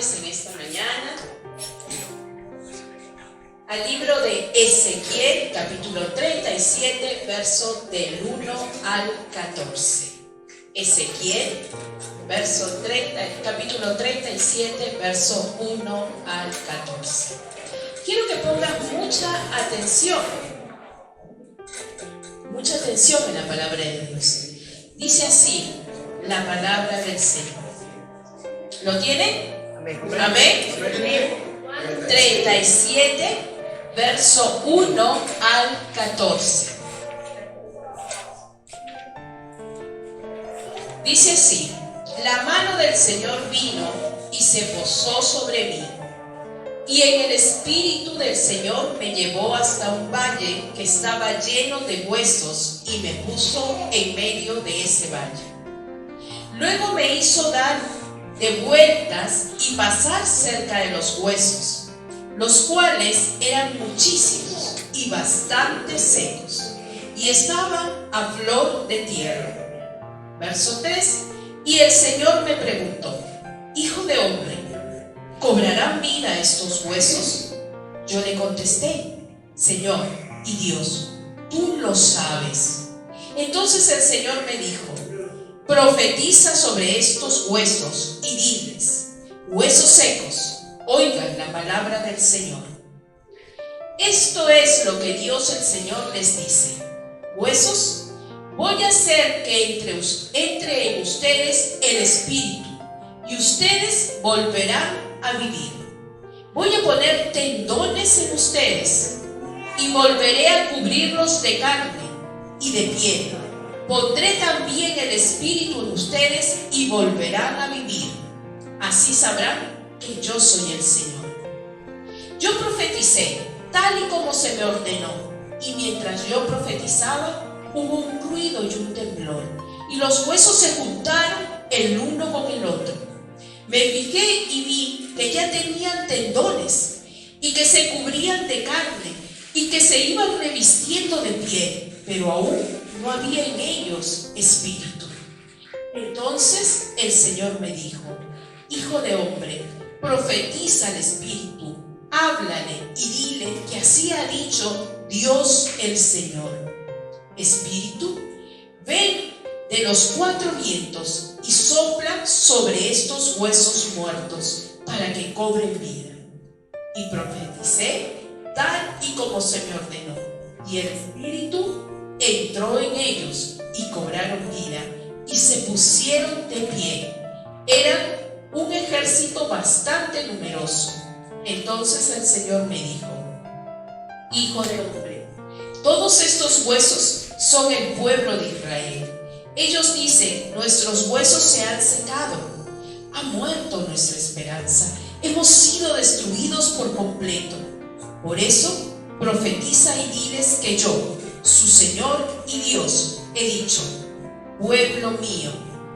invitarles en esta mañana al libro de Ezequiel, capítulo 37, verso del 1 al 14. Ezequiel, capítulo 37, verso 1 al 14. Quiero que pongas mucha atención en la palabra de Dios. Dice así la palabra del Señor. ¿Lo tienen? Amén. Amén. 37, verso 1 al 14. Dice así: la mano del Señor vino y se posó sobre mí, y en el espíritu del Señor me llevó hasta un valle que estaba lleno de huesos y me puso en medio de ese valle. Luego me hizo dar de vueltas y pasar cerca de los huesos, los cuales eran muchísimos y bastante secos, y estaban a flor de tierra. Verso 3: y el Señor me preguntó: hijo de hombre, ¿cobrarán vida estos huesos? Yo le contesté: Señor y Dios, tú lo sabes. Entonces el Señor me dijo: profetiza sobre estos huesos y diles: huesos secos, oigan la palabra del Señor. Esto es lo que Dios el Señor les dice: huesos, voy a hacer que entre en ustedes el espíritu, y ustedes volverán a vivir. Voy a poner tendones en ustedes, y volveré a cubrirlos de carne y de piel. Pondré también el espíritu en ustedes y volverán a vivir. Así sabrán que yo soy el Señor. Yo profeticé tal y como se me ordenó, y mientras yo profetizaba, hubo un ruido y un temblor, y los huesos se juntaron el uno con el otro. Me fijé y vi que ya tenían tendones, y que se cubrían de carne, y que se iban revistiendo de piel, pero aún no había en ellos espíritu. Entonces el Señor me dijo: hijo de hombre, profetiza al espíritu, háblale y dile que así ha dicho Dios el Señor: espíritu, ven de los cuatro vientos y sopla sobre estos huesos muertos para que cobren vida. Y profeticé tal y como se me ordenó, y el espíritu entró en ellos y cobraron vida y se pusieron de pie. Eran un ejército bastante numeroso. Entonces el Señor me dijo: hijo de hombre, todos estos huesos son el pueblo de Israel. Ellos dicen: nuestros huesos se han secado, ha muerto nuestra esperanza, hemos sido destruidos por completo. Por eso profetiza y diles que yo, su Señor y Dios, he dicho: pueblo mío,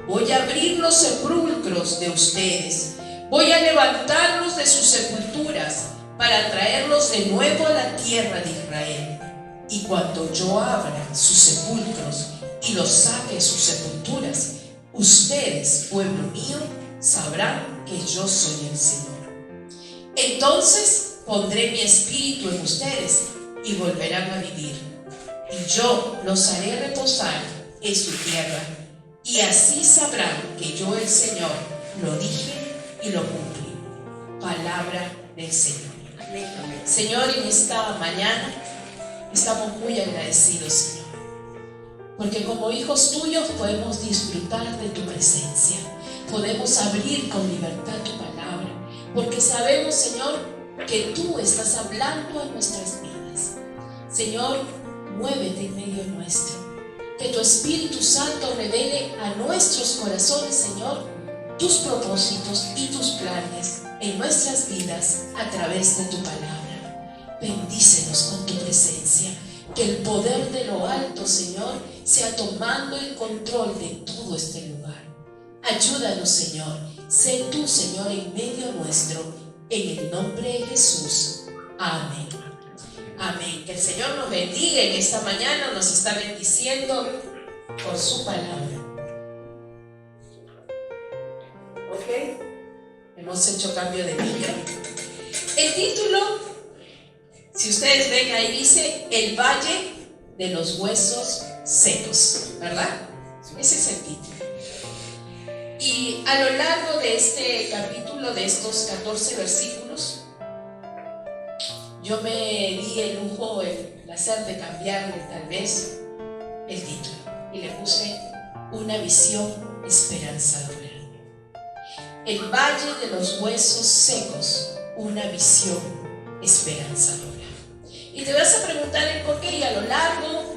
voy a abrir los sepulcros de ustedes, voy a levantarlos de sus sepulturas para traerlos de nuevo a la tierra de Israel. Y cuando yo abra sus sepulcros y los saque de sus sepulturas, ustedes, pueblo mío, sabrán que yo soy el Señor. Entonces pondré mi espíritu en ustedes y volverán a vivir, y yo los haré reposar en su tierra, y así sabrán que yo el Señor lo dije y lo cumplí. Palabra del Señor. Señor, en esta mañana estamos muy agradecidos, Señor, porque como hijos tuyos podemos disfrutar de tu presencia, podemos abrir con libertad tu palabra, porque sabemos, Señor, que tú estás hablando a nuestras vidas. Señor, muévete en medio nuestro, que tu Espíritu Santo revele a nuestros corazones, Señor, tus propósitos y tus planes en nuestras vidas a través de tu palabra. Bendícenos con tu presencia, que el poder de lo alto, Señor, sea tomando el control de todo este lugar. Ayúdanos, Señor, sé tú, Señor, en medio nuestro, en el nombre de Jesús. Amén. Amén. Que el Señor nos bendiga en esta mañana, nos está bendiciendo con su palabra. ¿Ok? Hemos hecho cambio de micro. El título, si ustedes ven ahí, dice El Valle de los Huesos Secos, ¿verdad? Ese es el título. Y a lo largo de este capítulo, de estos 14 versículos, yo me di el lujo, el placer de cambiarle tal vez el título y le puse Una visión esperanzadora. El Valle de los Huesos Secos, una visión esperanzadora. Y te vas a preguntar el por qué, y a lo largo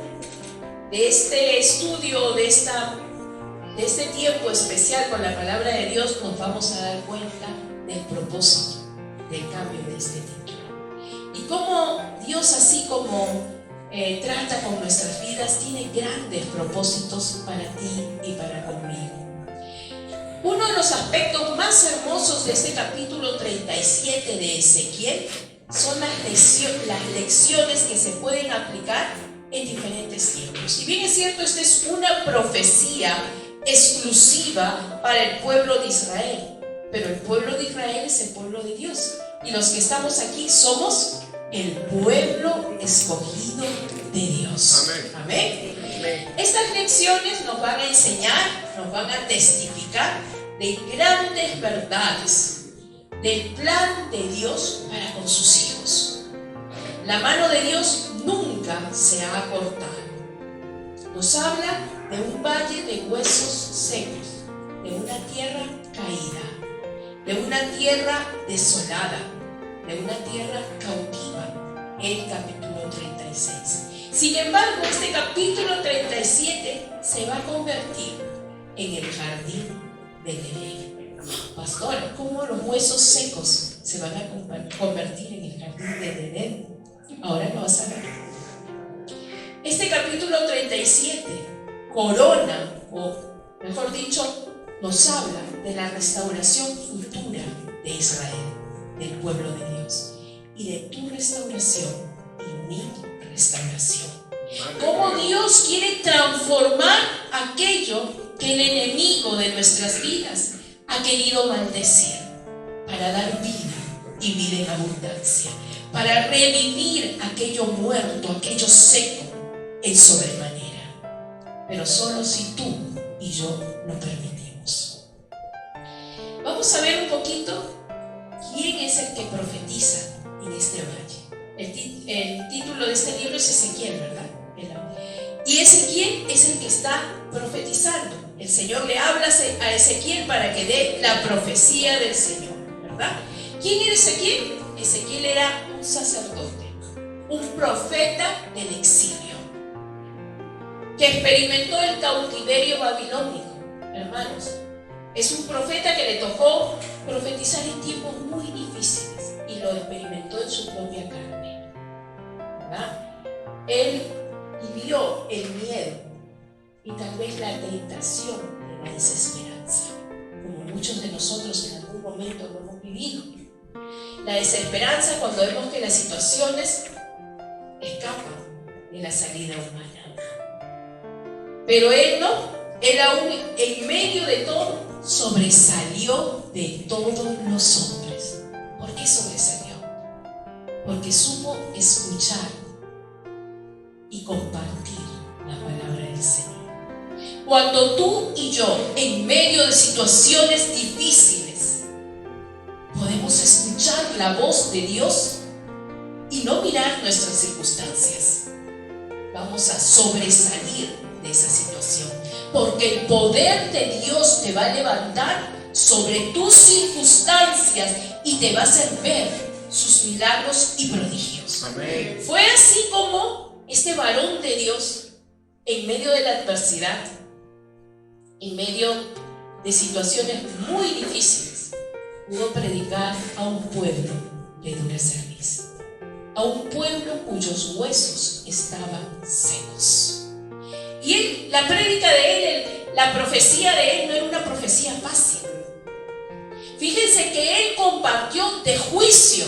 de este estudio, de este tiempo especial con la palabra de Dios, nos vamos a dar cuenta del propósito del cambio de este título. Y cómo Dios, así como trata con nuestras vidas, tiene grandes propósitos para ti y para conmigo. Uno de los aspectos más hermosos de este capítulo 37 de Ezequiel son las lecciones que se pueden aplicar en diferentes tiempos. Si bien es cierto, esta es una profecía exclusiva para el pueblo de Israel, pero el pueblo de Israel es el pueblo de Dios, y los que estamos aquí somos el pueblo escogido de Dios. Amén. Amén. Estas lecciones nos van a enseñar, nos van a testificar de grandes verdades del plan de Dios para con sus hijos. La mano de Dios nunca se ha cortado. Nos habla de un valle de huesos secos, de una tierra caída, de una tierra desolada, de una tierra cautiva. El capítulo 36. Sin embargo, este capítulo 37 se va a convertir en el jardín del Edén. Pastora, ¿cómo los huesos secos se van a convertir en el jardín del Edén? Ahora lo vas a ver. Este capítulo 37 corona, o mejor dicho, nos habla de la restauración futura de Israel, del pueblo de Dios, y de tu restauración y mi restauración. Cómo Dios quiere transformar aquello que el enemigo de nuestras vidas ha querido maldecir, para dar vida y vida en abundancia, para revivir aquello muerto, aquello seco en sobremanera. Pero solo si tú y yo lo permitimos. Vamos a ver un poquito quién es el que profetiza en este valle. El título de este libro es Ezequiel, ¿verdad? Y Ezequiel es el que está profetizando. El Señor le habla a Ezequiel para que dé la profecía del Señor, ¿verdad? ¿Quién era Ezequiel? Ezequiel era un sacerdote, un profeta del exilio, que experimentó el cautiverio babilónico. Hermanos, es un profeta que le tocó profetizar en tiempos muy difíciles y lo experimentó en su propia carne, ¿verdad? Él vivió el miedo y tal vez la tentación de la desesperanza, como muchos de nosotros en algún momento lo hemos vivido. La desesperanza cuando vemos que las situaciones escapan de la salida humana. Pero él no, él aún en medio de todo sobresalió de todos los hombres. ¿Por qué sobresalió? Porque supo escuchar y compartir la palabra del Señor. Cuando tú y yo, en medio de situaciones difíciles, podemos escuchar la voz de Dios y no mirar nuestras circunstancias, vamos a sobresalir de esa situación, porque el poder de Dios te va a levantar sobre tus circunstancias y te va a hacer ver sus milagros y prodigios. Amén. Fue así como este varón de Dios, en medio de la adversidad, en medio de situaciones muy difíciles, pudo predicar a un pueblo de dura cerviz, a un pueblo cuyos huesos estaban secos. Y él, la prédica de él, la profecía de él no era una profecía fácil. Fíjense que él compartió de juicio,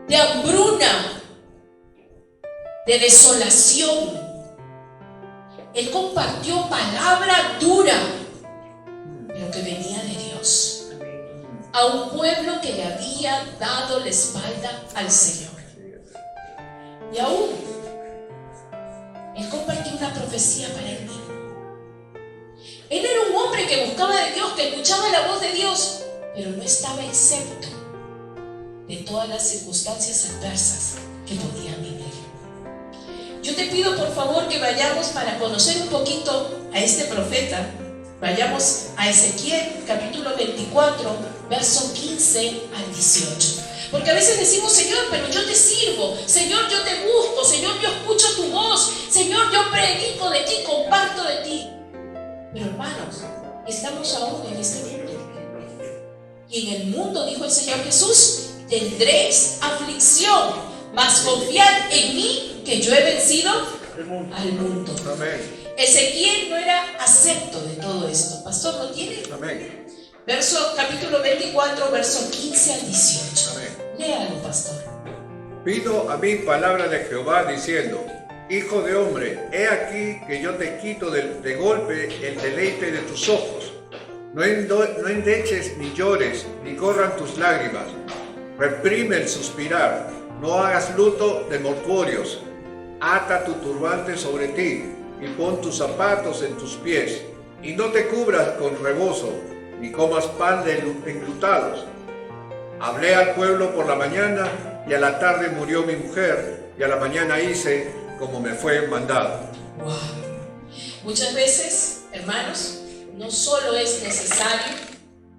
de hambruna, de desolación. Él compartió palabra dura, pero que venía de Dios. a un pueblo que le había dado la espalda al Señor. Y aún él compartió una profecía para él mismo. Él era un hombre que buscaba de Dios, que escuchaba la voz de Dios, pero no estaba exento de todas las circunstancias adversas que podían vivir. Yo te pido por favor que vayamos, para conocer un poquito a este profeta, vayamos a Ezequiel capítulo 24, verso 15 al 18. Porque a veces decimos: Señor, pero yo te sirvo, Señor, yo te busco, Señor, yo escucho tu voz, Señor, yo predico de ti, comparto de ti. Pero hermanos, estamos aún en este mundo. Y en el mundo, dijo el Señor Jesús, tendréis aflicción, mas confiad en mí, que yo he vencido al mundo. Amén. Ezequiel no era acepto de todo esto. Pastor, ¿lo tiene? Amén. Capítulo 24, verso 15 al 18. Amén. Léalo, pastor. Vino a mí palabra de Jehová diciendo: Hijo de hombre, he aquí que yo te quito de golpe el deleite de tus ojos. No endeches ni llores, ni corran tus lágrimas. Reprime el suspirar, no hagas luto de mortuorios. Ata tu turbante sobre ti, y pon tus zapatos en tus pies, y no te cubras con rebozo, ni comas pan de enlutados. Hablé al pueblo por la mañana, y a la tarde murió mi mujer, y a la mañana hice como me fue mandado. Wow. Muchas veces, hermanos, no solo es necesario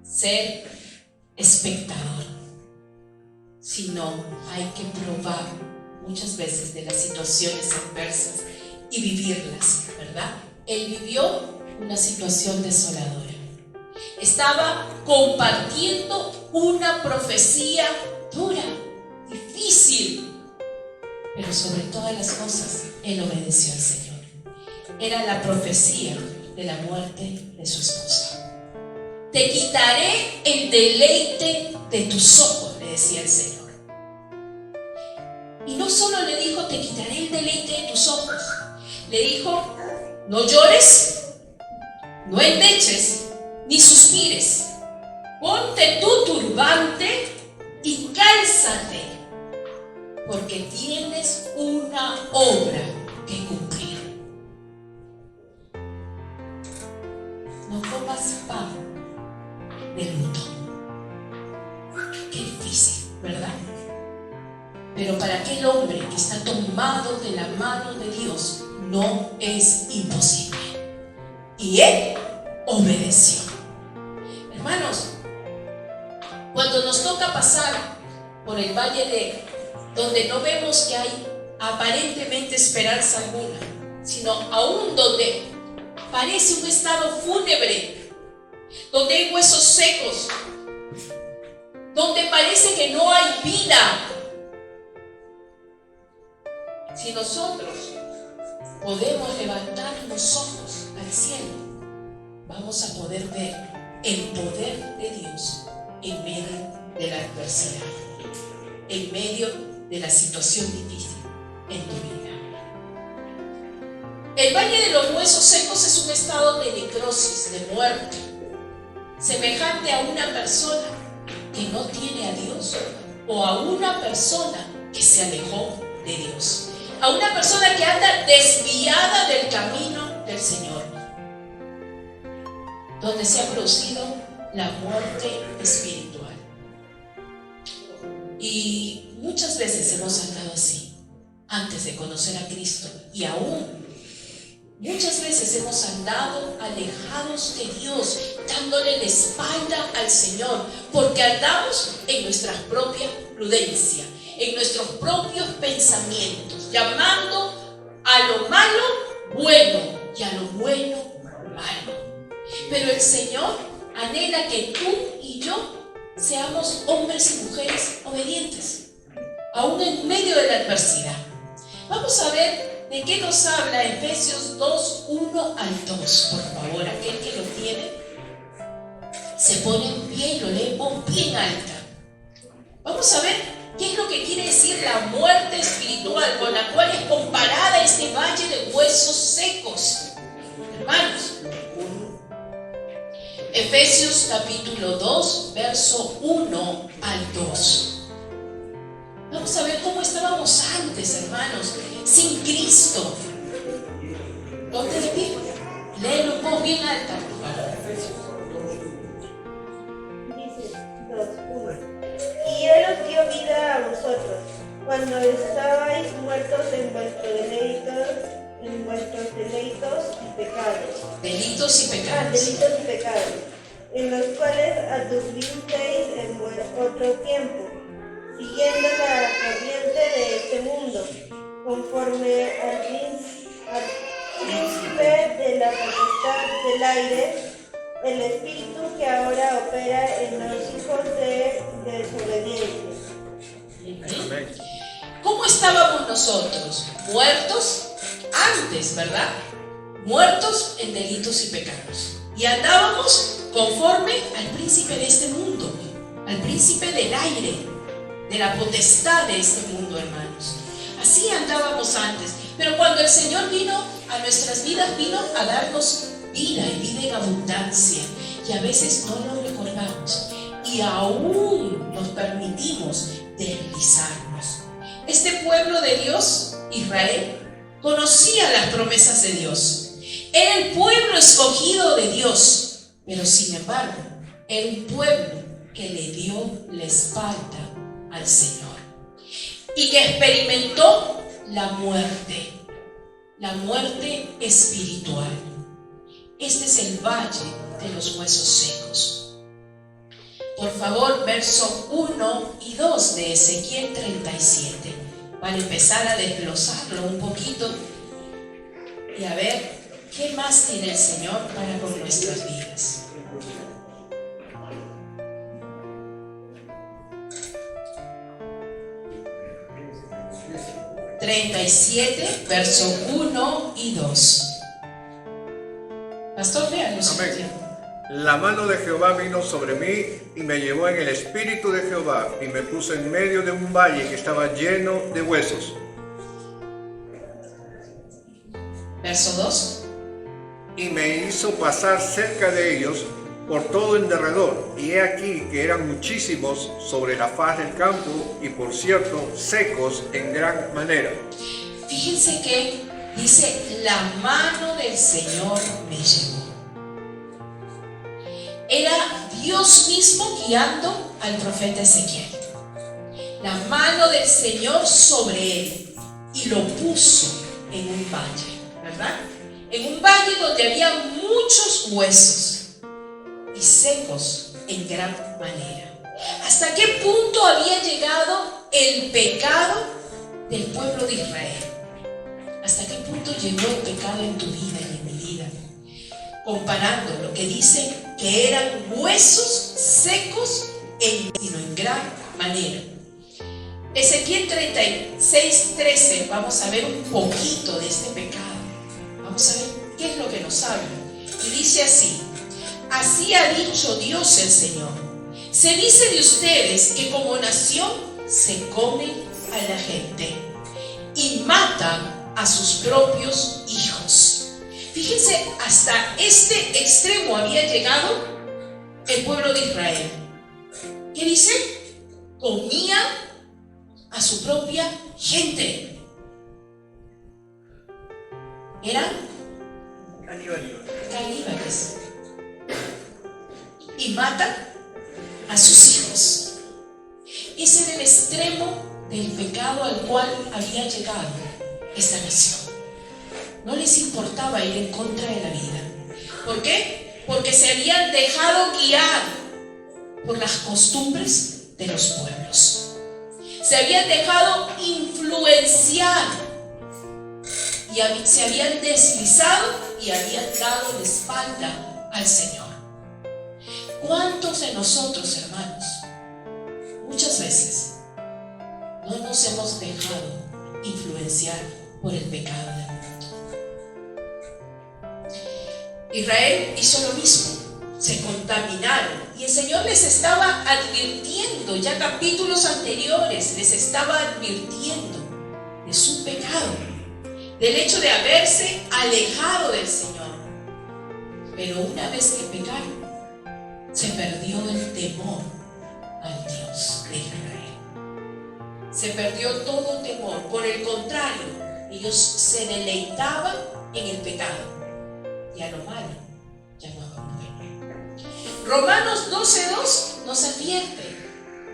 ser espectador, sino hay que probar muchas veces de las situaciones adversas y vivirlas, ¿verdad? Él vivió una situación desoladora. Estaba compartiendo una profecía dura, difícil, pero sobre todas las cosas, él obedeció al Señor. Era la profecía de la muerte de su esposa. Te quitaré el deleite de tus ojos, le decía el Señor. Y no solo le dijo: te quitaré el deleite de tus ojos. Le dijo: no llores, no endeches, ni suspires. Ponte tu turbante y cálzate, porque tienes una obra que cumplir. No comas pan de luto. Qué difícil, ¿verdad? Pero para aquel hombre que está tomado de la mano de Dios, no es imposible. Y él obedeció. Hermanos, cuando nos toca pasar por el valle donde no vemos que hay aparentemente esperanza alguna, sino aún donde parece un estado fúnebre, donde hay huesos secos, donde parece que no hay vida, si nosotros podemos levantar los ojos al cielo, vamos a poder ver el poder de Dios en medio de la adversidad, en medio de la situación difícil en tu vida. El valle de los huesos secos es un estado de necrosis, de muerte, semejante a una persona que no tiene a Dios, o a una persona que se alejó de Dios, a una persona que anda desviada del camino del Señor, donde se ha producido la muerte espiritual. Y muchas veces hemos andado así antes de conocer a Cristo, y aún muchas veces hemos andado alejados de Dios, dándole la espalda al Señor, porque andamos en nuestra propia prudencia, en nuestros propios pensamientos, llamando a lo malo bueno y a lo bueno malo. Pero el Señor anhela que tú y yo seamos hombres y mujeres obedientes, aún en medio de la adversidad. Vamos a ver de qué nos habla Efesios 2, 1 al 2. Por favor, aquel que lo tiene, se pone en pie y lo leemos bien alta. Vamos a ver qué es lo que quiere decir la muerte espiritual, con la cual es comparada este valle de huesos secos. Hermanos, Efesios capítulo 2, verso 1 al 2. Vamos a ver cómo estábamos antes, hermanos, sin Cristo. Ponte de pie, léelo un poco bien alta, por favor. Dice 2:1. Y Él os dio vida a vosotros, cuando estabais muertos en vuestros delitos y pecados. Delitos y pecados. Delitos y pecados, en los cuales anduvisteis en otro tiempo, siguiendo la corriente de este mundo, conforme al príncipe de la potestad del aire, el espíritu que ahora opera en los hijos de desobediencia. Amén. ¿Cómo estábamos nosotros? Muertos antes, ¿verdad? Muertos en delitos y pecados. Y andábamos conforme al príncipe de este mundo, al príncipe del aire, de la potestad de este mundo, hermanos. Así andábamos antes. Pero cuando el Señor vino a nuestras vidas, vino a darnos vida y vida en abundancia. Y a veces no lo recordamos. Y aún nos permitimos deslizarnos. Este pueblo de Dios, Israel, conocía las promesas de Dios. Era el pueblo escogido de Dios, pero sin embargo, era un pueblo que le dio la espalda al Señor y que experimentó la muerte espiritual. Este es el valle de los huesos secos. Por favor, verso 1 y 2 de Ezequiel 37, para empezar a desglosarlo un poquito y a ver qué más tiene el Señor para con nuestras vidas. ...37, verso 1 y 2. Pastor, véanlo. Amén. La mano de Jehová vino sobre mí y me llevó en el espíritu de Jehová y me puso en medio de un valle que estaba lleno de huesos. Verso 2. Y me hizo pasar cerca de ellos por todo en derredor, y he aquí que eran muchísimos sobre la faz del campo, y por cierto, secos en gran manera. Fíjense que dice, la mano del Señor me llevó. Era Dios mismo guiando al profeta Ezequiel. La mano del Señor sobre él, y lo puso en un valle, ¿verdad? En un valle donde había muchos huesos y secos en gran manera. ¿Hasta qué punto había llegado el pecado del pueblo de Israel? ¿Hasta qué punto llegó el pecado en tu vida y en mi vida? Comparando lo que dice que eran huesos secos sino en gran manera. Ezequiel 36:13, vamos a ver un poquito de este pecado. Vamos a ver qué es lo que nos habla. Y dice así: así ha dicho Dios el Señor. Se dice de ustedes que como nación se comen a la gente y matan a sus propios hijos. Fíjense, hasta este extremo había llegado el pueblo de Israel. ¿Qué dice? Comía a su propia gente. Eran caníbales. Y matan a sus hijos. Ese era el extremo del pecado al cual había llegado esta nación. No les importaba ir en contra de la vida. ¿Por qué? Porque se habían dejado guiar por las costumbres de los pueblos. Se habían dejado influenciar y se habían deslizado y habían dado la espalda al Señor. ¿Cuántos de nosotros, hermanos, muchas veces no nos hemos dejado influenciar por el pecado del mundo? Israel hizo lo mismo, se contaminaron y el Señor les estaba advirtiendo, ya capítulos anteriores les estaba advirtiendo de su pecado, del hecho de haberse alejado del Señor. Pero una vez que pecaron, se perdió el temor al Dios de Israel. Se perdió todo temor. Por el contrario, ellos se deleitaban en el pecado y a lo malo ya no volver. Romanos 12:2 nos advierte: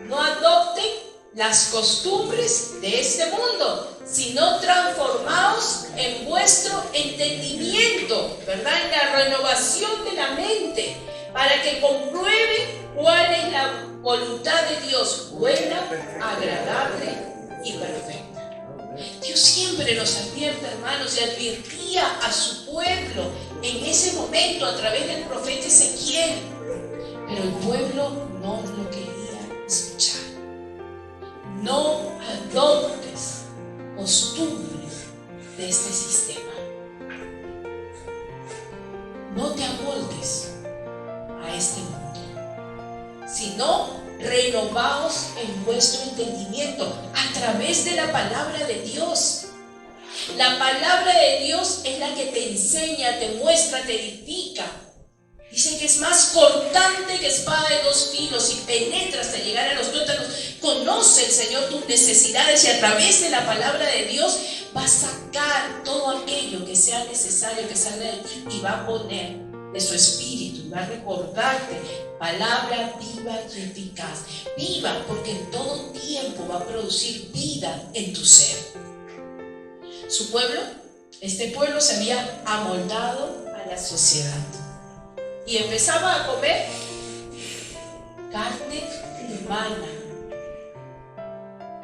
no adopten las costumbres de este mundo, sino transformaos en vuestro entendimiento, ¿verdad? En la renovación de la mente, para que comprueben cuál es la voluntad de Dios, buena, agradable y perfecta. Dios siempre nos advierte, hermanos, y advertía a su pueblo en ese momento a través del profeta Ezequiel, pero el pueblo no lo quería escuchar. No adoptes costumbres de este sistema. No te amoldes a este mundo, sino renovaos en vuestro entendimiento a través de la palabra de Dios. La palabra de Dios es la que te enseña, te muestra, te edifica. Dice que es más cortante que espada de dos filos y penetra hasta llegar a los tuétanos. Conoce el Señor tus necesidades y a través de la palabra de Dios va a sacar todo aquello que sea necesario que salga de ti y va a poner de su espíritu, va a recordarte palabra viva y eficaz. Viva, porque en todo tiempo va a producir vida en tu ser. Su pueblo, este pueblo se había amoldado a la sociedad y empezaba a comer carne humana.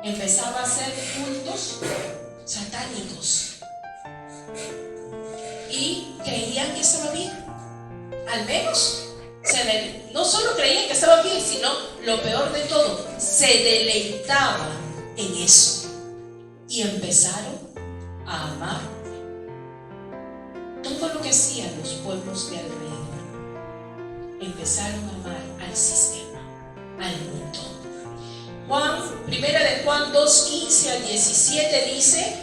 Empezaba a hacer cultos satánicos y creían que estaba bien. Al menos no solo creían que estaba bien, sino lo peor de todo, se deleitaban en eso y empezaron a amar todo lo que hacían los pueblos de alrededor. Empezaron a amar al sistema, al mundo. Primera de Juan 2:15 al 17 dice: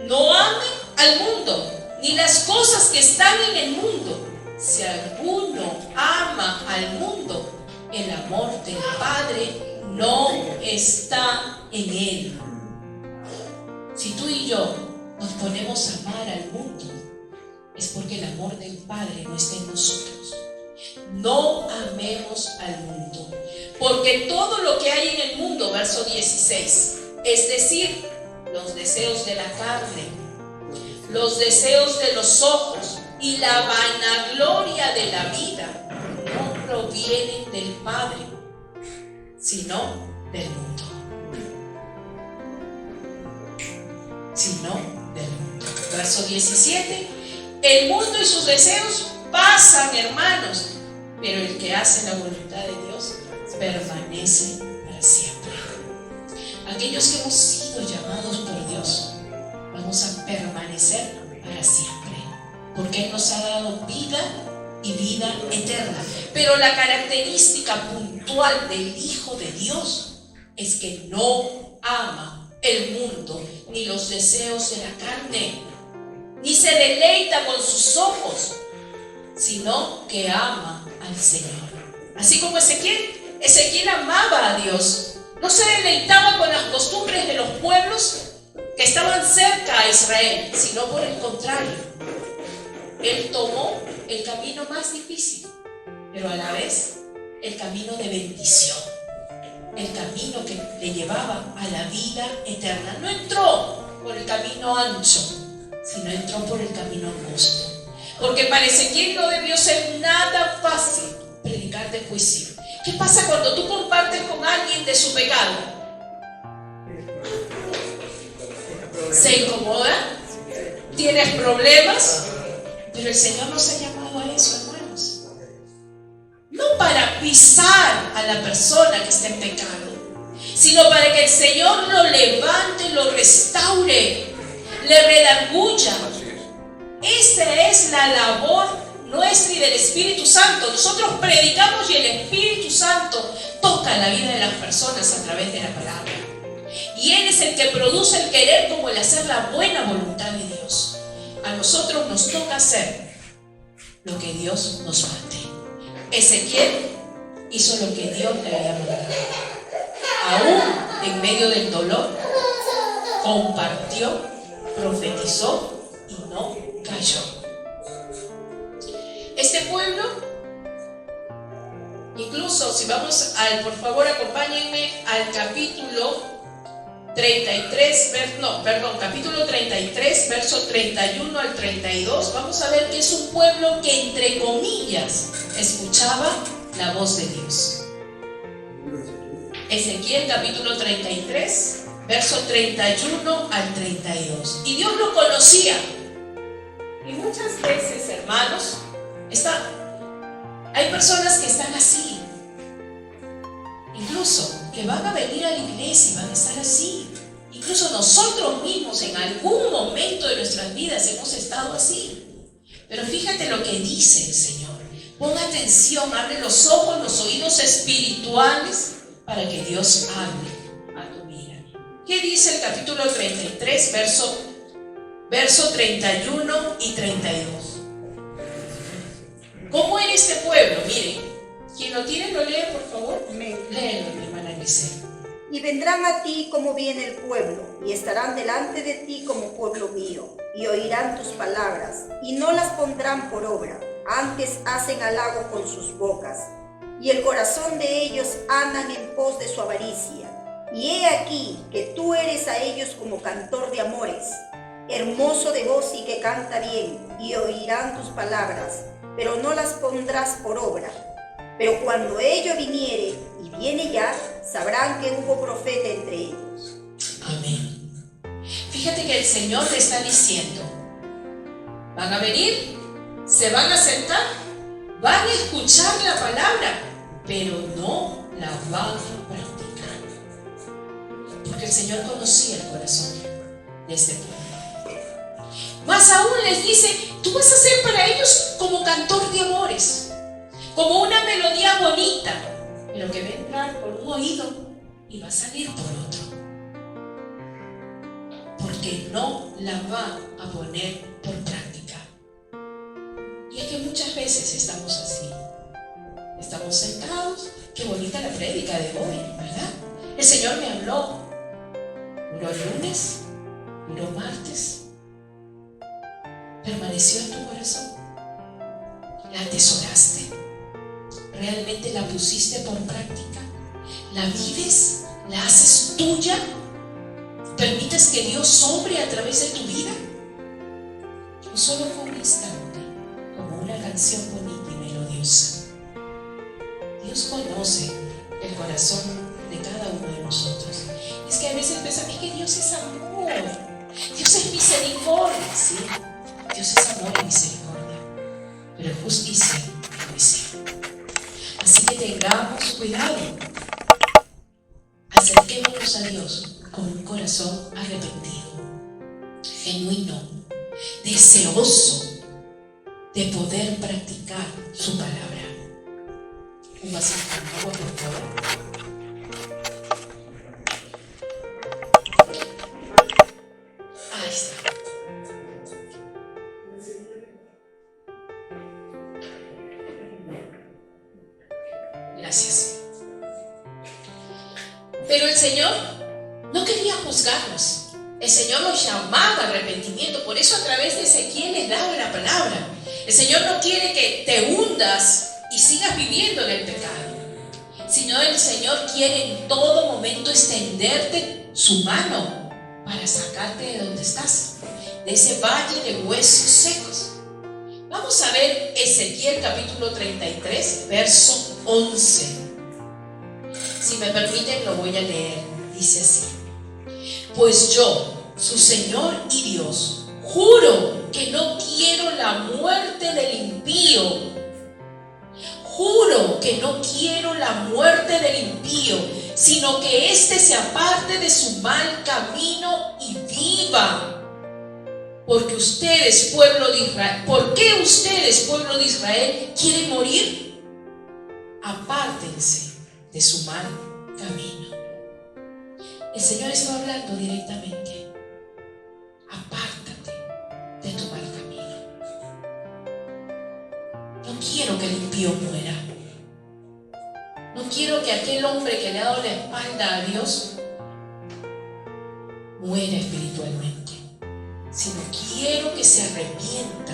no amen al mundo, ni las cosas que están en el mundo. Si alguno ama al mundo, el amor del Padre no está en él. Si tú y yo nos ponemos a amar al mundo, es porque el amor del Padre no está en nosotros. No amemos al mundo, porque todo lo que hay en el mundo, verso 16, es decir, los deseos de la carne, los deseos de los ojos y la vanagloria de la vida, no provienen del Padre, sino del mundo. Verso 17, el mundo y sus deseos pasan, hermanos, pero el que hace la voluntad de Dios permanece para siempre. Aquellos que hemos sido llamados por Dios, vamos a permanecer para siempre, porque Él nos ha dado vida y vida eterna. Pero la característica puntual del Hijo de Dios es que no ama el mundo ni los deseos de la carne, ni se deleita con sus ojos, sino que ama al Señor. Así como Ezequiel amaba a Dios, no se deleitaba con las costumbres de los pueblos que estaban cerca a Israel, sino por el contrario, él tomó el camino más difícil, pero a la vez el camino de bendición, el camino que le llevaba a la vida eterna. No entró por el camino ancho, sino entró por el camino angosto, porque para Ezequiel no debió ser nada fácil predicar de juicio. ¿Qué pasa cuando tú compartes con alguien de su pecado? ¿Se incomoda? ¿Tienes problemas? Pero el Señor nos ha llamado a eso, hermanos. No para pisar a la persona que está en pecado, sino para que el Señor lo levante, lo restaure, le redarguya. Esa es la labor nuestra y del Espíritu Santo. Nosotros predicamos y el Espíritu Santo toca la vida de las personas a través de la palabra. Y Él es el que produce el querer como el hacer la buena voluntad de Dios. A nosotros nos toca hacer lo que Dios nos mande. Ezequiel hizo lo que Dios le había mandado. Aún en medio del dolor, compartió, profetizó y no cayó. Este pueblo, incluso si vamos al, por favor acompáñenme al capítulo 33, capítulo 33, verso 31 al 32, vamos a ver que es un pueblo que entre comillas escuchaba la voz de Dios. Ezequiel capítulo 33, verso 31 al 32. Y Dios lo conocía. Y muchas veces, hermanos, hay personas que están así. Incluso que van a venir a la iglesia y van a estar así. Incluso nosotros mismos en algún momento de nuestras vidas hemos estado así. Pero fíjate lo que dice el Señor. Pon atención, abre los ojos, los oídos espirituales para que Dios hable a tu vida. ¿Qué dice el capítulo 33, verso 31 y 32? ¿Cómo era este pueblo? Miren, quien lo tiene lo lee, por favor. Léelo, mi hermana Giselle. Y vendrán a ti como viene el pueblo, y estarán delante de ti como pueblo mío, y oirán tus palabras, y no las pondrán por obra, antes hacen halago con sus bocas, y el corazón de ellos andan en pos de su avaricia. Y he aquí que tú eres a ellos como cantor de amores, hermoso de voz y que canta bien, y oirán tus palabras, pero no las pondrás por obra. Pero cuando ello viniere, y viene ya, sabrán que hubo profeta entre ellos. Amén. Fíjate que el Señor le está diciendo, van a venir, se van a sentar, van a escuchar la palabra, pero no la van a practicar. Porque el Señor conocía el corazón de este pueblo. Más aún les dice, tú vas a ser para ellos como cantor de amores, como una melodía bonita, pero que va a entrar por un oído y va a salir por otro, porque no la va a poner por práctica. Y es que muchas veces estamos así, estamos sentados, qué bonita la prédica de hoy, ¿verdad? El Señor me habló, duró lunes, duró martes, permaneció en tu corazón, la atesoraste, realmente la pusiste por práctica, la vives, la haces tuya, permites que Dios obre a través de tu vida, o solo fue un instante, como una canción bonita y melodiosa. Dios conoce el corazón de cada uno de nosotros. Es que a veces pensamos que Dios es amor, Dios es misericordia, sí, Dios es amor y misericordia, pero es justicia y juicio. Así que tengamos cuidado, acerquémonos a Dios con un corazón arrepentido, genuino, deseoso de poder practicar su palabra. Un vasito de agua, por favor. Ahí está. Gracias. Pero el Señor no quería juzgarnos. El Señor nos llamaba al arrepentimiento. Por eso a través de Ezequiel les daba la palabra. El Señor no quiere que te hundas y sigas viviendo en el pecado, sino el Señor quiere en todo momento extenderte su mano para sacarte de donde estás, de ese valle de huesos secos. Vamos a ver Ezequiel capítulo 33, verso 11. Si me permiten lo voy a leer. Dice así: pues yo, su Señor y Dios, juro que no quiero la muerte del impío. Juro que no quiero la muerte del impío, sino que éste se aparte de su mal camino y viva. Porque ustedes, pueblo de Israel, ¿por qué ustedes, pueblo de Israel, quieren morir? Apártense de su mal camino. El Señor está hablando directamente. Apártate de tu mal camino. No quiero que el impío muera. quiero que aquel hombre que le ha dado la espalda a Dios muera espiritualmente, sino quiero que se arrepienta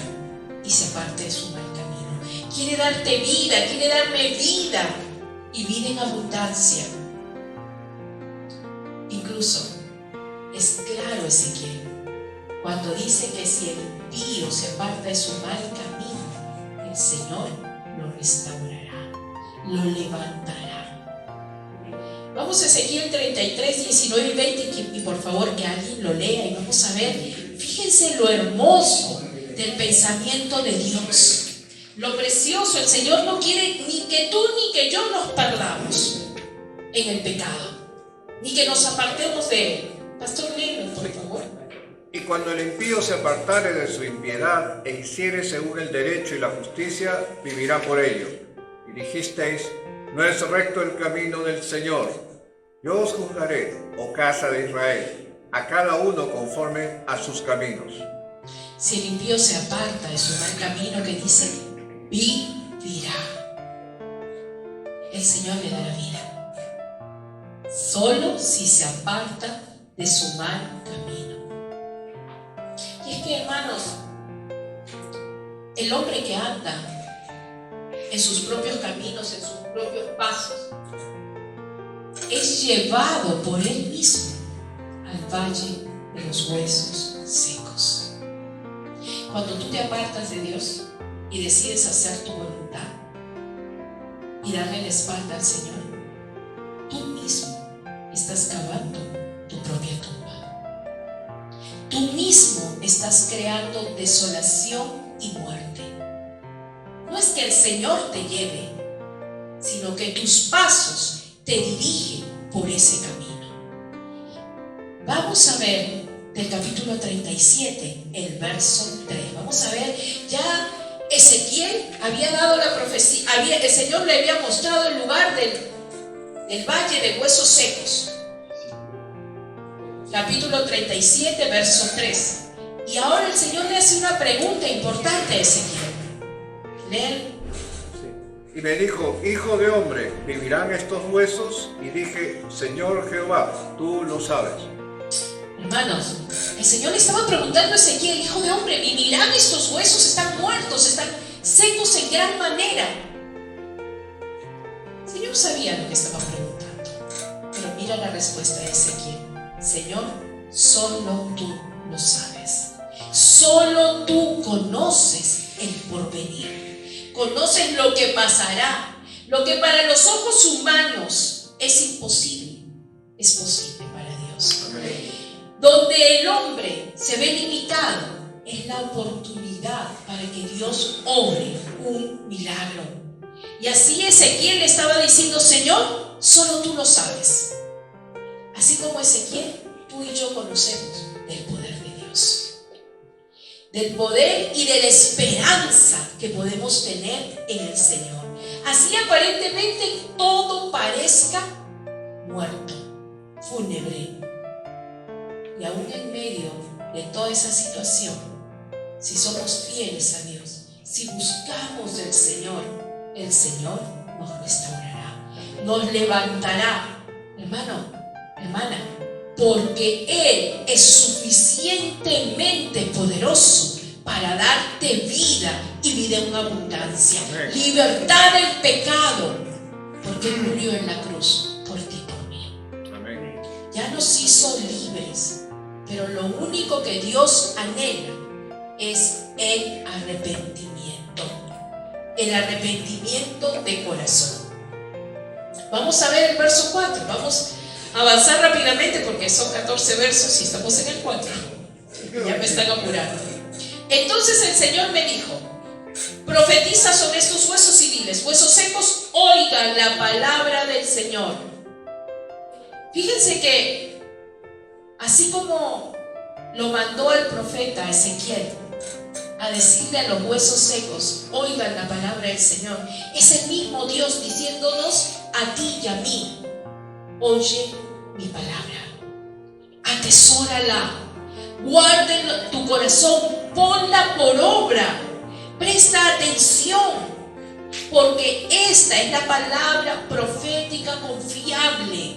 y se aparte de su mal camino. Quiere darte vida, quiere darme vida y vida en abundancia. Incluso es claro Ezequiel cuando dice que si el impío se aparta de su mal camino, el Señor lo restaurará, lo levantará. Vamos a Ezequiel 33, 19 y 20 y por favor que alguien lo lea y vamos a ver. Fíjense lo hermoso del pensamiento de Dios, lo precioso. El Señor no quiere ni que tú ni que yo nos perdamos en el pecado, ni que nos apartemos de él. Pastor, léelo, por favor. Y cuando el impío se apartare de su impiedad e hiciere según el derecho y la justicia, vivirá por ello. Y dijisteis, no es recto el camino del Señor. Yo os juzgaré, oh casa de Israel, a cada uno conforme a sus caminos. Si el impío se aparta de su mal camino, que dice, vivirá. El Señor le dará vida. Solo si se aparta de su mal camino. Y es que, hermanos, el hombre que anda en sus propios caminos, en sus propios pasos, es llevado por él mismo al valle de los huesos secos. Cuando tú te apartas de Dios y decides hacer tu voluntad y darle la espalda al Señor, tú mismo estás cavando tu propia tumba. Tú mismo estás creando desolación y muerte. No es que el Señor te lleve, sino que tus pasos te dirigen por ese camino. Vamos a ver del capítulo 37, el verso 3. Vamos a ver, ya Ezequiel había dado la profecía, el Señor le había mostrado el lugar del valle de huesos secos. Capítulo 37, verso 3. Y ahora el Señor le hace una pregunta importante a Ezequiel. Léelo. Y me dijo, hijo de hombre, ¿vivirán estos huesos? Y dije, Señor Jehová, tú lo sabes. Hermanos, el Señor le estaba preguntando a Ezequiel, hijo de hombre, ¿vivirán estos huesos? Están muertos, están secos en gran manera. El Señor sabía lo que estaba preguntando, pero mira la respuesta de Ezequiel. Señor, solo tú lo sabes. Solo tú conoces el porvenir. Conoces lo que pasará. Lo que para los ojos humanos es imposible, es posible para Dios. Amén. Donde el hombre se ve limitado es la oportunidad para que Dios obre un milagro. Y así Ezequiel le estaba diciendo, Señor, solo tú lo sabes. Así como Ezequiel, tú y yo conocemos del poder de Dios, del poder y de la esperanza que podemos tener en el Señor. Así aparentemente todo parezca muerto, fúnebre. Y aún en medio de toda esa situación, si somos fieles a Dios, si buscamos del Señor, el Señor nos restaurará, nos levantará. Hermano, hermana, porque Él es suficientemente poderoso para darte vida y vida en abundancia. Amén. Libertad del pecado, porque Él murió en la cruz por ti y por mí. Amén. Ya nos hizo libres, pero lo único que Dios anhela es el arrepentimiento de corazón. Vamos a ver el verso 4, vamos a avanzar rápidamente porque son 14 versos y estamos en el 4. Ya me están apurando. Entonces el Señor me dijo, profetiza sobre estos huesos y diles, huesos secos, oigan la palabra del Señor. Fíjense que así como lo mandó el profeta Ezequiel a decirle a los huesos secos, oigan la palabra del Señor, es el mismo Dios diciéndonos a ti y a mí, oye mi palabra, atesórala, guarda en tu corazón, ponla por obra, presta atención, porque esta es la palabra profética confiable,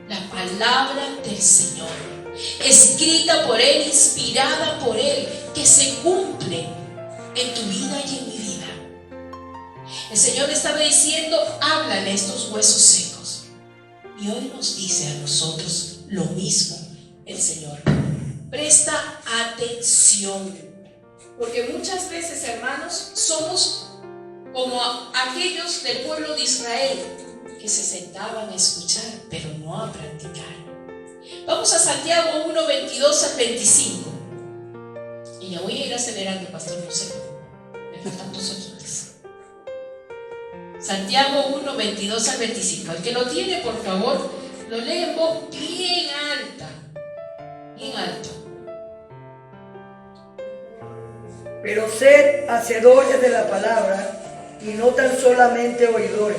la palabra del Señor, escrita por Él, inspirada por Él, que se cumple en tu vida y en mi vida. El Señor estaba diciendo, háblale a estos huesos secos. Y hoy nos dice a nosotros lo mismo el Señor. Presta atención, porque muchas veces, hermanos, somos como aquellos del pueblo de Israel que se sentaban a escuchar, pero no a practicar. Vamos a Santiago 1, 22 al 25. Y ya voy a ir acelerando, pastor, no sé, me faltan 2 hojitas. Santiago 1, 22 al 25. El que lo tiene, por favor, lo lee en voz bien alta, bien alto. Pero sed hacedores de la palabra y no tan solamente oidores,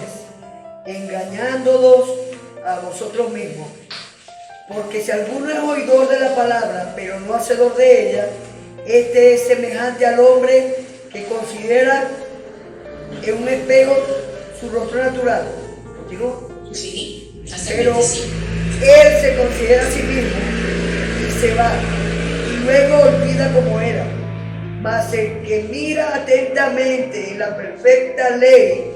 engañándoos a vosotros mismos. Porque si alguno es oidor de la palabra, pero no hacedor de ella, este es semejante al hombre que considera en un espejo su rostro natural. ¿Digo? Sí, pero 25. él se considera a sí mismo y se va, y luego olvida como era. Mas el que mira atentamente en la perfecta ley,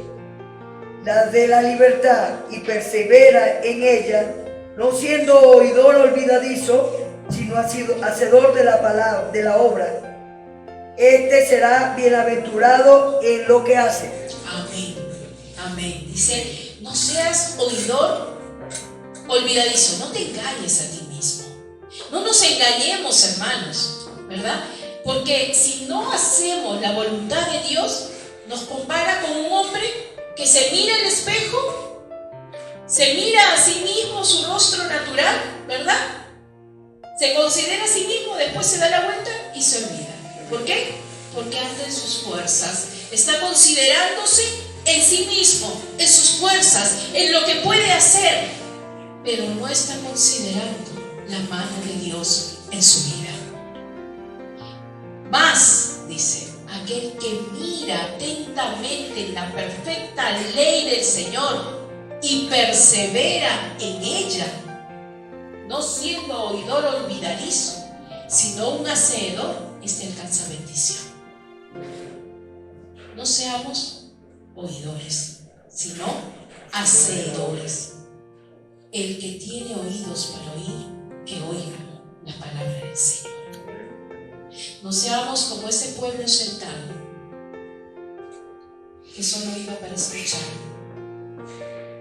la de la libertad, y persevera en ella, no siendo oidor olvidadizo, sino hacedor de la palabra, de la obra, este será bienaventurado en lo que hace. Amén, amén. Dice, no seas oidor olvidadizo, no te engañes a ti mismo. No nos engañemos, hermanos, ¿verdad? Porque si no hacemos la voluntad de Dios, nos compara con un hombre que se mira al espejo, se mira a sí mismo su rostro natural, ¿verdad? Se considera a sí mismo, después se da la vuelta y se olvida. ¿Por qué? Porque anda en sus fuerzas, está considerándose en sí mismo, en sus fuerzas, en lo que puede hacer, pero no está considerando la mano de Dios en su vida. Más, dice, aquel que mira atentamente en la perfecta ley del Señor y persevera en ella, no siendo oidor olvidadizo, sino un hacedor, este alcanza bendición. No seamos oidores, sino hacedores. El que tiene oídos para oír, que oiga la palabra del Señor. No seamos como ese pueblo sentado que solo iba para escuchar,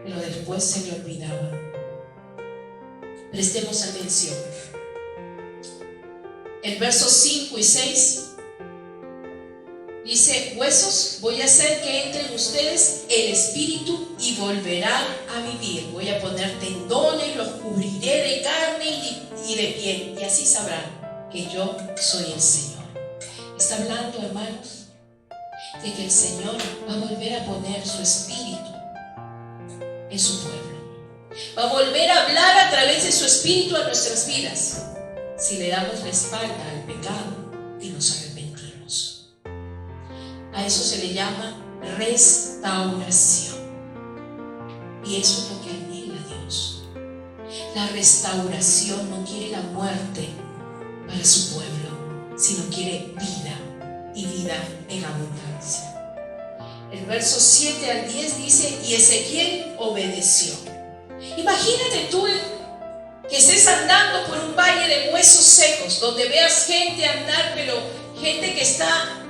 pero después se le olvidaba. Prestemos atención. El verso 5 y 6 dice: huesos, voy a hacer que entre en ustedes el espíritu y volverán a vivir. Voy a poner tendones, los cubriré de carne y de piel, y así sabrán que yo soy el Señor. Está hablando, hermanos, de que el Señor va a volver a poner su espíritu en su pueblo. Va a volver a hablar a través de su espíritu a nuestras vidas, si le damos la espalda al pecado y nos arrepentimos. A eso se le llama restauración. Y eso es lo que anhela Dios. La restauración no quiere la muerte para su pueblo, sino quiere vida, y vida en abundancia. El verso 7 al 10 dice: y Ezequiel obedeció. Imagínate tú que estés andando por un valle de huesos secos, donde veas gente andar, pero gente que está,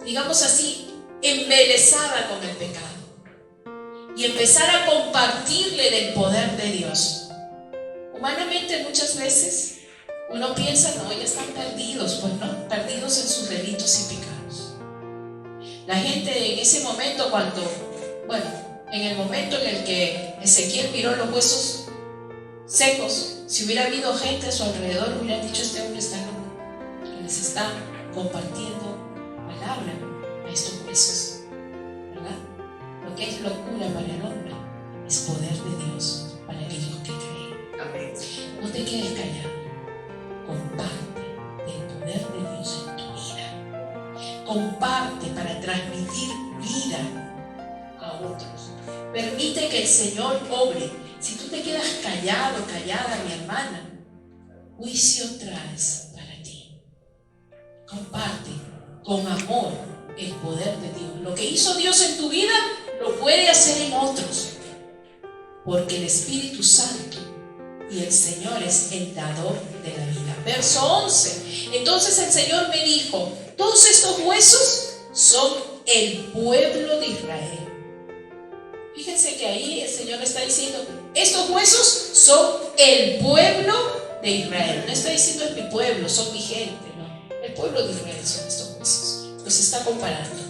digamos así, embelesada con el pecado, y empezar a compartirle del poder de Dios. Humanamente muchas veces uno piensa, no, ya están perdidos. Pues no, perdidos en sus delitos y pecados. La gente en ese momento, en el momento en el que Ezequiel miró los huesos secos, si hubiera habido gente a su alrededor, hubieran dicho: este hombre está loco, que les está compartiendo palabra a estos huesos, ¿verdad? Lo que es locura para el hombre es poder de Dios para aquellos que creen. Amén. No te quedes callado. Comparte el poder de Dios en tu vida. Comparte para transmitir vida el Señor obre. Si tú te quedas callado, callada, mi hermana, juicio traes para ti. Comparte con amor el poder de Dios. Lo que hizo Dios en tu vida, lo puede hacer en otros. Porque el Espíritu Santo y el Señor es el dador de la vida. Verso 11. Entonces el Señor me dijo: todos estos huesos son el pueblo de Israel. Fíjense que ahí el Señor está diciendo: estos huesos son el pueblo de Israel. No está diciendo es mi pueblo, son mi gente, no. El pueblo de Israel son estos huesos. Los está comparando.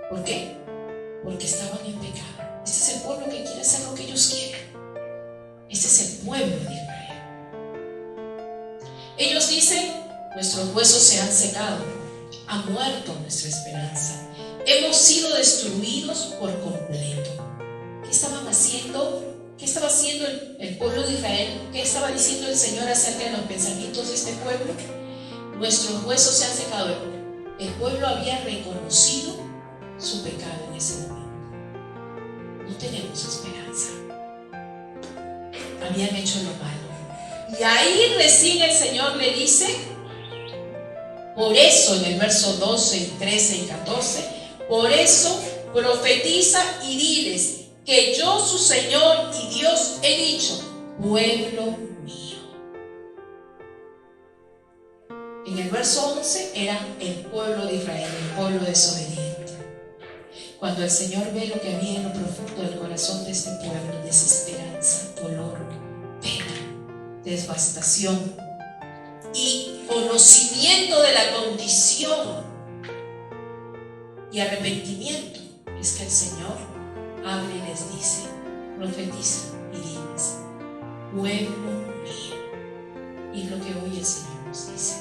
¿Por qué? Porque estaban en pecado. Este es el pueblo que quiere hacer lo que ellos quieren. Este es el pueblo de Israel. Ellos dicen: nuestros huesos se han secado, ha muerto nuestra esperanza, hemos sido destruidos por completo. ¿Qué estaban haciendo? ¿Qué estaba haciendo el pueblo de Israel? ¿Qué estaba diciendo el Señor acerca de los pensamientos de este pueblo? Nuestros huesos se han secado. El pueblo había reconocido su pecado en ese momento. No tenemos esperanza. Habían hecho lo malo. Y ahí recién el Señor le dice: por eso, en el verso 12, y 13 y 14, por eso profetiza y diles que yo, su Señor y Dios, he dicho: pueblo mío. En el verso 11 era el pueblo de Israel, el pueblo desobediente. Cuando el Señor ve lo que había en lo profundo del corazón de este pueblo: desesperanza, dolor, pena, devastación y conocimiento de la condición y arrepentimiento, es que el Señor habla y les dice, profetiza y diles: pueblo mío. Y es lo que hoy el Señor nos dice: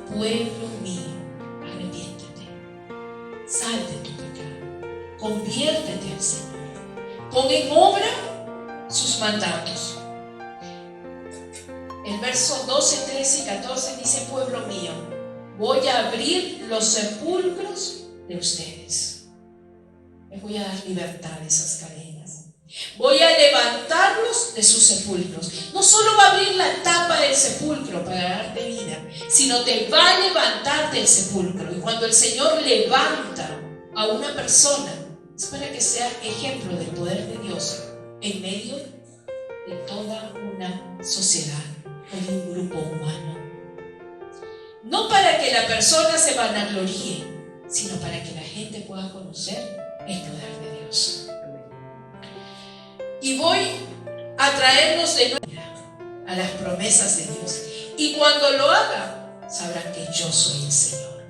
pueblo mío, arrepiéntete, sal de tu pecado, conviértete al Señor, pon en obra sus mandatos. El verso 12, 13 y 14 dice: pueblo mío, voy a abrir los sepulcros de ustedes. Les voy a dar libertad de esas cadenas. Voy a levantarlos de sus sepulcros. No solo va a abrir la tapa del sepulcro para darte vida, sino te va a levantar del sepulcro. Y cuando el Señor levanta a una persona, es para que sea ejemplo del poder de Dios en medio de toda una sociedad o de un grupo humano. No para que la persona se vanagloríe, sino para que la gente pueda conocer el poder de Dios. Y voy a traernos de nuevo a las promesas de Dios. Y cuando lo haga, sabrán que yo soy el Señor.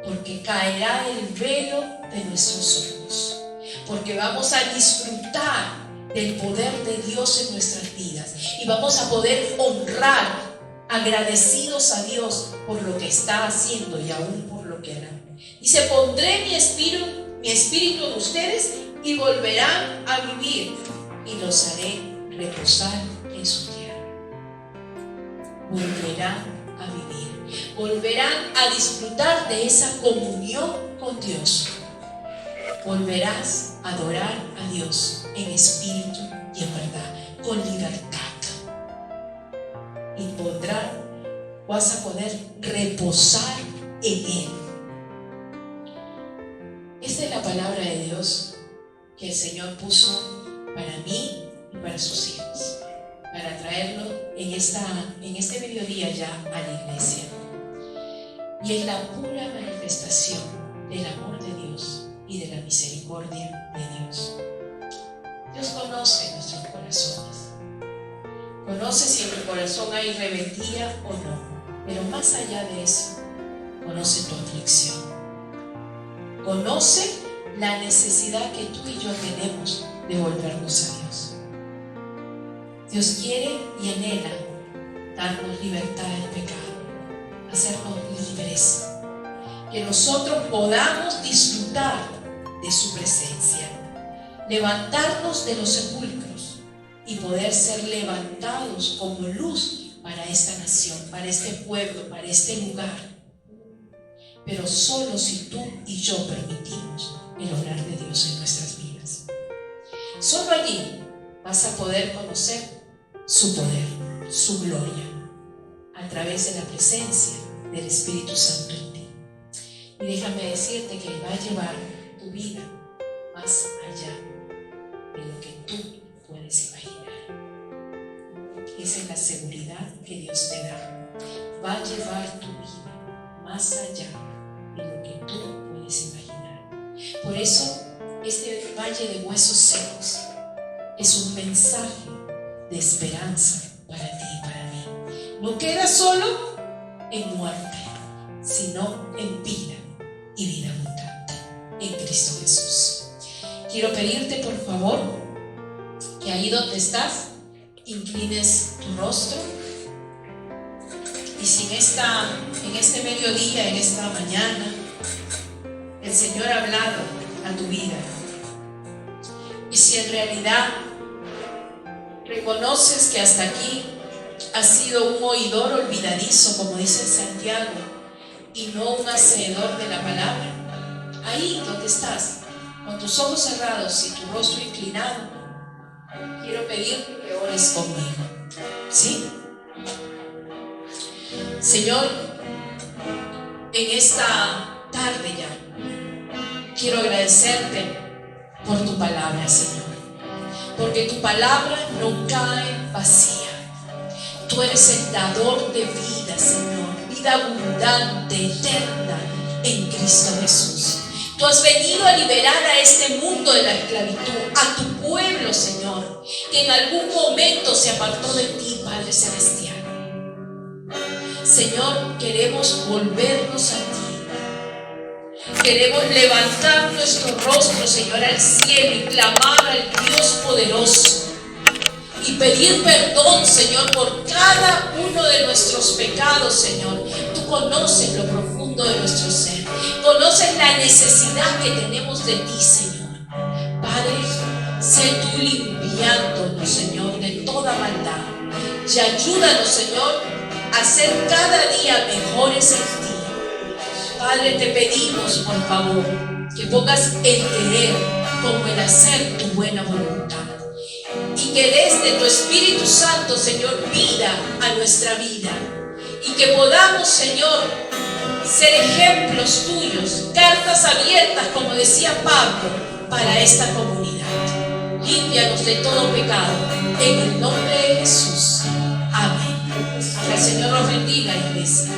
Porque caerá el velo de nuestros ojos. Porque vamos a disfrutar del poder de Dios en nuestras vidas. Y vamos a poder honrar, agradecidos a Dios por lo que está haciendo y aún por lo que hará. Dice: pondré mi espíritu en ustedes y volverán a vivir, y los haré reposar en su tierra. Volverán a vivir, volverán a disfrutar de esa comunión con Dios. Volverás a adorar a Dios en espíritu y en verdad, con libertad. Y vas a poder reposar en Él. Esta es la palabra de Dios que el Señor puso para mí y para sus hijos, para traerlo en este mediodía ya a la iglesia. Y es la pura manifestación del amor de Dios y de la misericordia de Dios. Dios conoce nuestros corazones, conoce si en tu corazón hay rebeldía o no, pero más allá de eso, conoce tu aflicción. Conoce la necesidad que tú y yo tenemos de volvernos a Dios. Dios quiere y anhela darnos libertad del pecado, hacernos libres, que nosotros podamos disfrutar de su presencia, levantarnos de los sepulcros y poder ser levantados como luz para esta nación, para este pueblo, para este lugar. Pero solo si tú y yo permitimos el obrar de Dios en nuestras vidas. Solo allí vas a poder conocer su poder, su gloria, a través de la presencia del Espíritu Santo en ti. Y déjame decirte que va a llevar tu vida más allá de lo que tú puedes imaginar. Esa es la seguridad que Dios te da. Va a llevar tu vida más allá de lo que tú puedes imaginar. Por eso, este valle de huesos secos es un mensaje de esperanza para ti y para mí. No queda solo en muerte, sino en vida y vida abundante en Cristo Jesús. Quiero pedirte, por favor, que ahí donde estás, inclines tu rostro. Y si en este mediodía, en esta mañana, el Señor ha hablado a tu vida, y si en realidad reconoces que hasta aquí has sido un oidor olvidadizo, como dice Santiago, y no un hacedor de la palabra, ahí donde estás, con tus ojos cerrados y tu rostro inclinado, quiero pedirte que ores conmigo. ¿Sí? Señor, en esta tarde ya, quiero agradecerte por tu palabra, Señor, porque tu palabra no cae vacía. Tú eres el dador de vida, Señor, vida abundante, eterna en Cristo Jesús. Tú has venido a liberar a este mundo de la esclavitud, a tu pueblo, Señor, que en algún momento se apartó de ti, Padre Celestial. Señor, queremos volvernos a ti. Queremos levantar nuestro rostro, Señor, al cielo y clamar al Dios poderoso. Y pedir perdón, Señor, por cada uno de nuestros pecados, Señor. Tú conoces lo profundo de nuestro ser. Conoces la necesidad que tenemos de ti, Señor. Padre, sé tú limpiándonos, Señor, de toda maldad. Y ayúdanos, Señor, a ser cada día mejores en ti. Padre, te pedimos, por favor, que pongas el querer como el hacer tu buena voluntad. Y que des de tu Espíritu Santo, Señor, vida a nuestra vida. Y que podamos, Señor, ser ejemplos tuyos, cartas abiertas, como decía Pablo, para esta comunidad. Límpianos de todo pecado, en el nombre de Jesús. Amén. Que el Señor nos bendiga, iglesia.